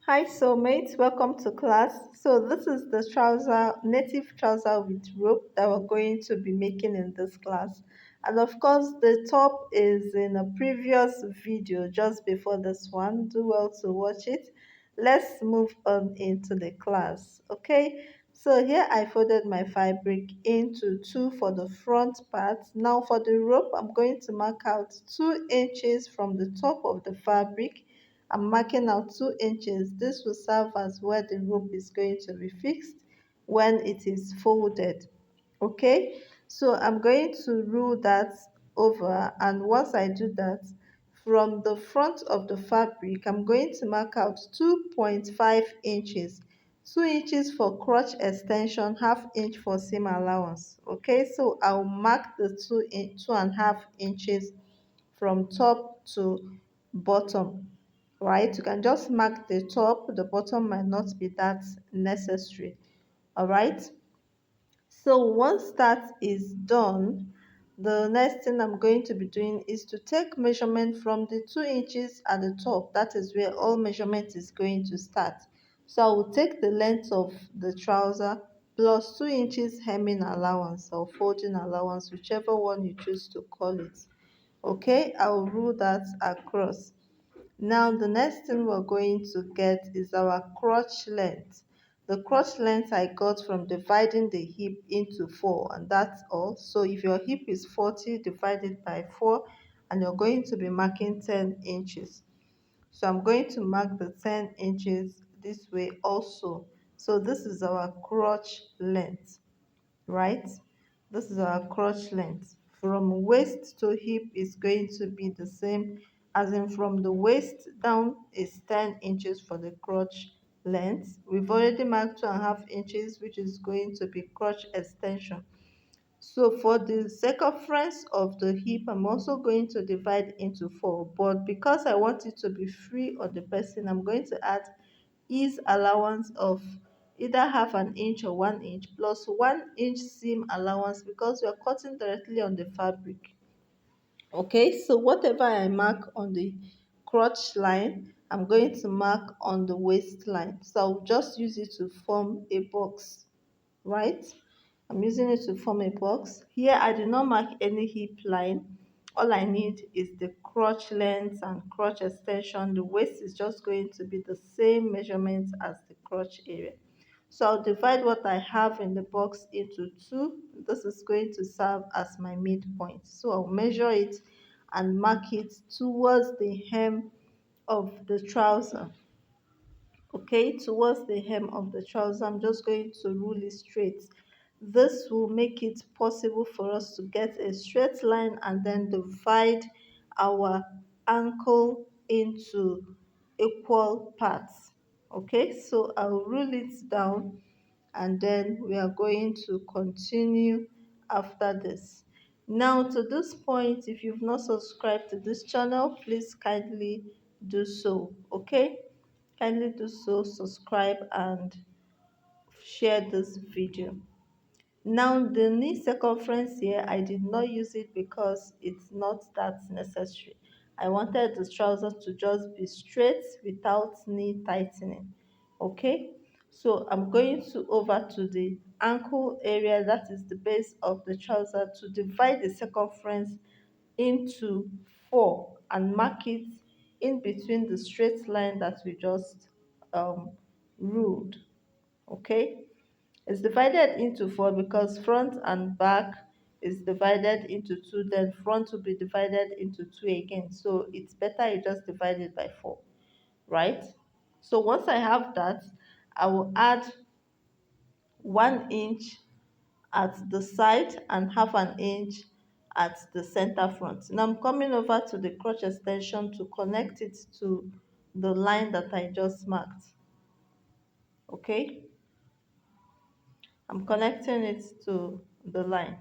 Hi soulmates, welcome to class. So this is the native trouser with rope that we're going to be making in this class. And of course, the top is in a previous video just before this one. Do well to watch it. Let's move on into the class, okay? So here I folded my fabric into two for the front part. Now for the rope, I'm going to mark out 2 inches from the top of the fabric. I'm marking out 2 inches. This will serve as where the rope is going to be fixed when it is folded. Okay, so I'm going to rule that over, and once I do that, from the front of the fabric, I'm going to mark out 2.5 inches. 2 inches for crotch extension, half inch for seam allowance. Okay, so I'll mark the 2.5 inches from top to bottom, right? You can just mark the top, the bottom might not be that necessary. All right, so once that is done, the next thing I'm going to be doing is to take measurement from the 2 inches at the top. That is where all measurement is going to start. So I will take the length of the trouser plus 2 inches hemming allowance or folding allowance, whichever one you choose to call it. Okay, I will rule that across. Now the next thing we're going to get is our crotch length. The crotch length I got from dividing the hip into 4, and that's all. So if your hip is 40, divide it by 4, and you're going to be marking 10 inches. So I'm going to mark the 10 inches this way also. So this is our crotch length, right? This is our crotch length. From waist to hip is going to be the same, as in from the waist down is 10 inches for the crotch length. We've already marked 2.5 inches, which is going to be crotch extension. So for the circumference of the hip, I'm also going to divide into 4. But because I want it to be free on the person, I'm going to add ease allowance of either half an inch or 1 inch plus 1 inch seam allowance because we are cutting directly on the fabric. Okay, so whatever I mark on the crotch line, I'm going to mark on the waistline. So I'll just use it to form a box, right? I'm using it to form a box. Here I did not mark any hip line. All I need is the crotch length and crotch extension. The waist is just going to be the same measurement as the crotch area. So I'll divide what I have in the box into 2. This is going to serve as my midpoint. So I'll measure it and mark it towards the hem of the trouser. Okay, towards the hem of the trouser, I'm just going to rule it straight. This will make it possible for us to get a straight line and then divide our ankle into equal parts. Okay, so I'll rule it down and then we are going to continue after this. Now to this point, if you've not subscribed to this channel, please kindly do so. Okay, kindly do so, subscribe and share this video. Now the knee circumference here, I did not use it because it's not that necessary. I wanted the trousers to just be straight without knee tightening. Okay, so I'm going to over to the ankle area, that is the base of the trouser, to divide the circumference into 4 and mark it in between the straight line that we just ruled. Okay, it's divided into 4 because front and back is divided into 2, then front will be divided into 2 again. So it's better you just divide it by 4, right? So once I have that, I will add 1 inch at the side and half an inch at the center front. Now I'm coming over to the crotch extension to connect it to the line that I just marked. Okay, I'm connecting it to the line,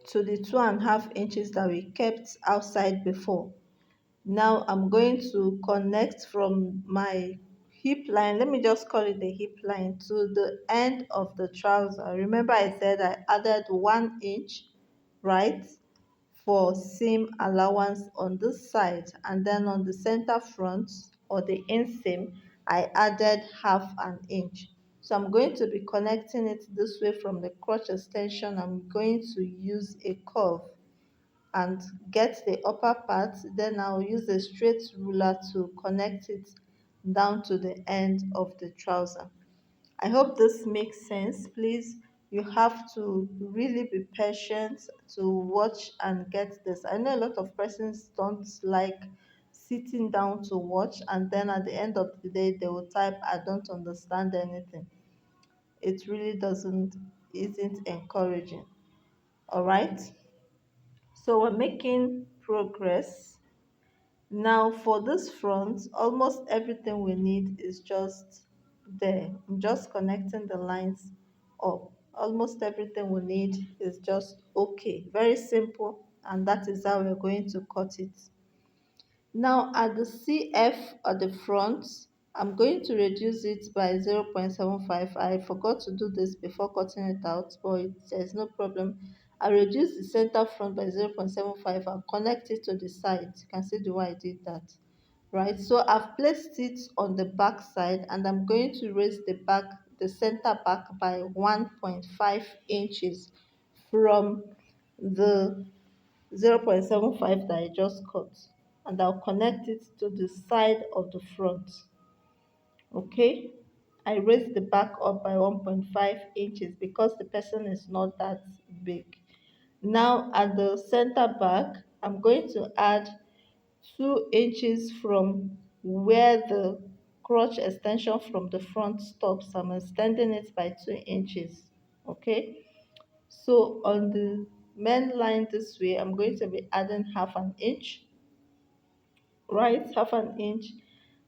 to the 2.5 inches that we kept outside before. Now I'm going to connect from my hip line, let me just call it the hip line, to the end of the trouser. Remember I said I added 1 inch, right, for seam allowance on this side, and then on the center front or the inseam I added half an inch. So I'm going to be connecting it this way from the crotch extension. I'm going to use a curve and get the upper part, then I'll use a straight ruler to connect it down to the end of the trouser. I hope this makes sense. Please, you have to really be patient to watch and get this. I know a lot of persons don't like sitting down to watch, and then at the end of the day they will type, I don't understand anything. It really doesn't isn't encouraging. All right, so we're making progress. Now for this front, almost everything we need is just there. I'm just connecting the lines up. Almost everything we need is just okay. Very simple, and that is how we're going to cut it. Now at the CF at the front, I'm going to reduce it by 0.75. I forgot to do this before cutting it out, but there's no problem. I reduce the center front by 0.75 and connect it to the side. You can see the way I did that. Right, so I've placed it on the back side, and I'm going to raise the center back by 1.5 inches from the 0.75 that I just cut, and I'll connect it to the side of the front. Okay, I raised the back up by 1.5 inches because the person is not that big. Now at the center back, I'm going to add 2 inches from where the crotch extension from the front stops. I'm extending it by 2 inches. Okay, so on the main line this way, I'm going to be adding half an inch, right? Half an inch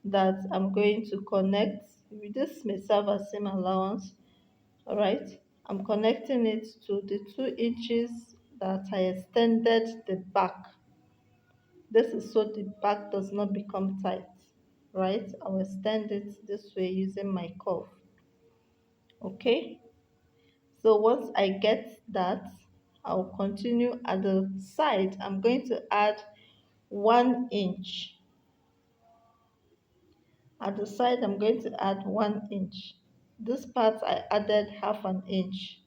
that I'm going to connect. This may serve as seam allowance. All right, I'm connecting it to the 2 inches that I extended the back. This is so the back does not become tight, right? I'll extend it this way using my curve. Okay, so once I get that, I'll continue at the side. I'm going to add 1 inch. At the side, I'm going to add 1 inch. This part I added half an inch.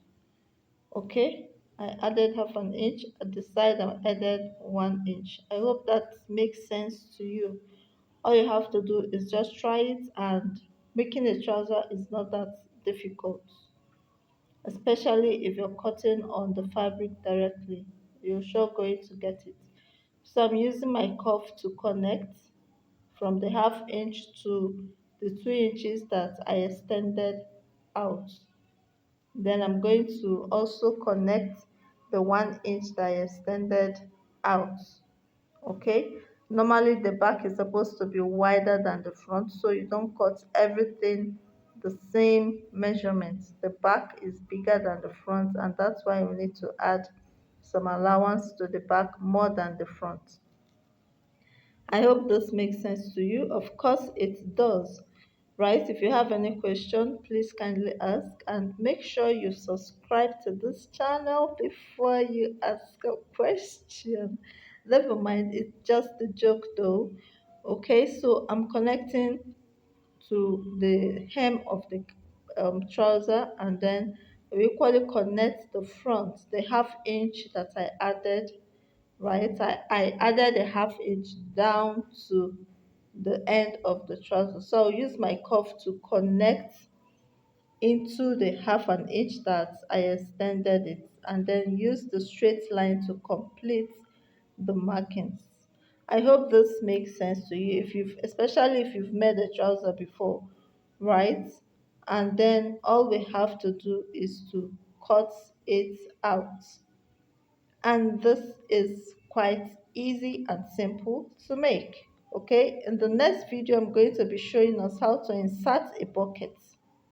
Okay, I added half an inch. At the side, I added 1 inch. I hope that makes sense to you. All you have to do is just try it, and making a trouser is not that difficult, especially if you're cutting on the fabric directly. You're sure going to get it. So I'm using my cuff to connect from the half inch to the 2 inches that I extended out. Then I'm going to also connect the 1 inch that I extended out. Okay, normally the back is supposed to be wider than the front, so you don't cut everything the same measurements. The back is bigger than the front, and that's why we need to add some allowance to the back more than the front. I hope this makes sense to you. Of course it does, right? If you have any question, please kindly ask, and make sure you subscribe to this channel before you ask a question. Never mind, it's just a joke though. Okay, so I'm connecting to the hem of the trouser, and then we equally connect the front, the half inch that I added, right? I added a half inch down to the end of the trouser. So I'll use my cuff to connect into the half an inch that I extended it, and then use the straight line to complete the markings. I hope this makes sense to you, if you've especially if you've made a trouser before, right? And then all we have to do is to cut it out. And this is quite easy and simple to make. Okay, in the next video I'm going to be showing us how to insert a pocket.